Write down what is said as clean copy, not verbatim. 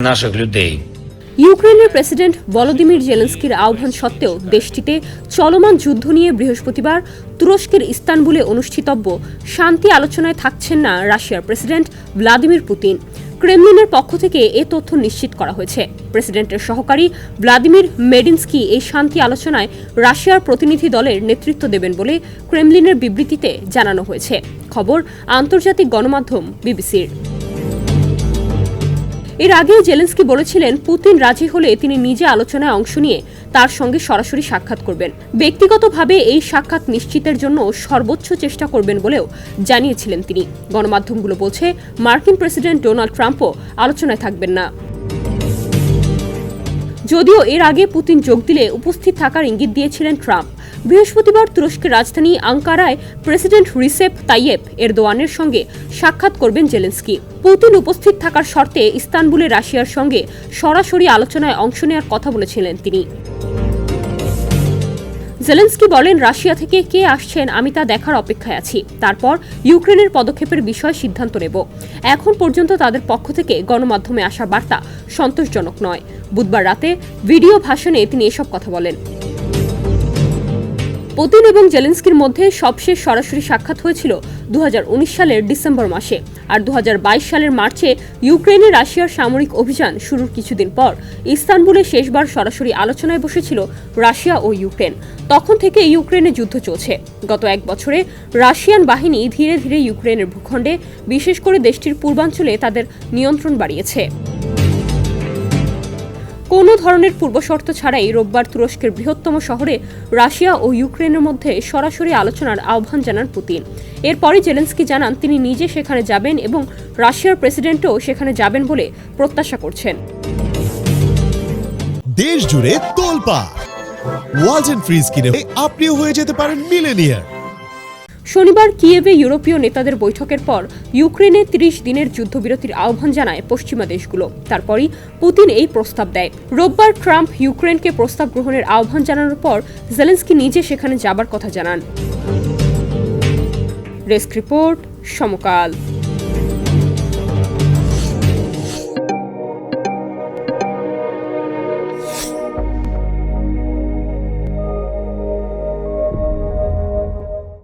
наших людей. ইউক্রেনের president Volodymyr জেলেনস্কির আহ্বান সত্ত্বেও দেশটিতে চলমান যুদ্ধ নিয়ে বৃহস্পতিবার তুরস্কের ইস্তানবুলে অনুষ্ঠিতব্য শান্তি আলোচনায় থাকছেন না রাশিয়ার প্রেসিডেন্ট ভ্লাদিমির পুতিন। ক্রেমলিনের পক্ষ থেকে এ তথ্য নিশ্চিত করা হয়েছে। প্রেসিডেন্টের সহকারী ভ্লাদিমির মেডিনস্কি এই শান্তি আলোচনায় রাশিয়ার প্রতিনিধি দলের নেতৃত্ব দেবেন বলে ক্রেমলিনের বিবৃতিতে জানানো হয়েছে। খবর আন্তর্জাতিক গণমাধ্যম বিবিসির। এর আগে জেলেনস্কি বলেছিলেন, পুতিন রাজি হলে তিনি নিজে আলোচনায় অংশ নিয়ে তার সঙ্গে সরাসরি সাক্ষাৎ করবেন। ব্যক্তিগতভাবে এই সাক্ষাৎ নিশ্চিতের জন্য সর্বোচ্চ চেষ্টা করবেন বলেও জানিয়েছিলেন তিনি। গণমাধ্যমগুলো বলছে, মার্কিন প্রেসিডেন্ট ডোনাল্ড ট্রাম্পও আলোচনায় থাকবেন না। যদিও এর আগে পুতিন যোগ দিলে উপস্থিত থাকার ইঙ্গিত দিয়েছিলেন ট্রাম্প। বৃহস্পতিবার তুরস্কের রাজধানী আঙ্কারায় প্রেসিডেন্ট রিসেপ তাইয়েপ এরদোয়ানের সঙ্গে সাক্ষাৎ করবেন জেলেনস্কি। পুতিন উপস্থিত থাকার শর্তে ইস্তানবুলে রাশিয়ার সঙ্গে সরাসরি আলোচনায় অংশ নেওয়ার কথা বলেছিলেন তিনি। জেলেনস্কি বলেন, রাশিয়া থেকে কে আসছেন আমি তা দেখার অপেক্ষায় আছি। তারপর ইউক্রেনের পদক্ষেপের বিষয়ে সিদ্ধান্ত নেব। এখন পর্যন্ত তাদের পক্ষ থেকে গণমাধ্যমে আসা বার্তা সন্তোষজনক নয়। বুধবার রাতে ভিডিও ভাষণে তিনি এসব কথা বলেন। পুতিন এবং জেলেনস্কির মধ্যে সবশেষ সরাসরি সাক্ষাৎ হয়েছিল 2019 সালের ডিসেম্বর মাসে। আর 2022 সালের মার্চে ইউক্রেনে রাশিয়ার সামরিক অভিযান শুরুর কিছুদিন পর ইস্তানবুলে শেষবার সরাসরি আলোচনায় বসেছিল রাশিয়া ও ইউক্রেন। তখন থেকে ইউক্রেনে যুদ্ধ চলছে। গত এক বছরে রাশিয়ান বাহিনী ধীরে ধীরে ইউক্রেনের ভূখণ্ডে, বিশেষ করে দেশটির পূর্বাঞ্চলে তাদের নিয়ন্ত্রণ বাড়িয়েছে। কোনো ধরনের পূর্বশর্ত ছাড়াই রোববার তুরস্কের বৃহত্তম শহরে রাশিয়া ও ইউক্রেনের মধ্যে সরাসরি আলোচনার আহ্বান জানান পুতিন। এরপরই জেলেনস্কি জানান তিনি নিজে সেখানে যাবেন এবং রাশিয়ার প্রেসিডেন্টও সেখানে যাবেন বলে প্রত্যাশা করছেন। দেশ জুড়ে তোলপাড় ওয়ালটন ফ্রিজ কিনে আপনিও হয়ে যেতে পারেন মিলেনিয়ার। শনিবার কিয়েভে ইউরোপীয় নেতাদের বৈঠকের পর ইউক্রেনে 30 দিনের যুদ্ধবিরতির আহ্বান জানায় পশ্চিমা দেশগুলো। তারপরই পুতিন এই প্রস্তাব দেয়। রোববার ট্রাম্প ইউক্রেনকে প্রস্তাব গ্রহণের আহ্বান জানানোর পর জেলেনস্কি নিজে সেখানে যাবার কথা জানান। ডেস্ক রিপোর্ট, সমকাল।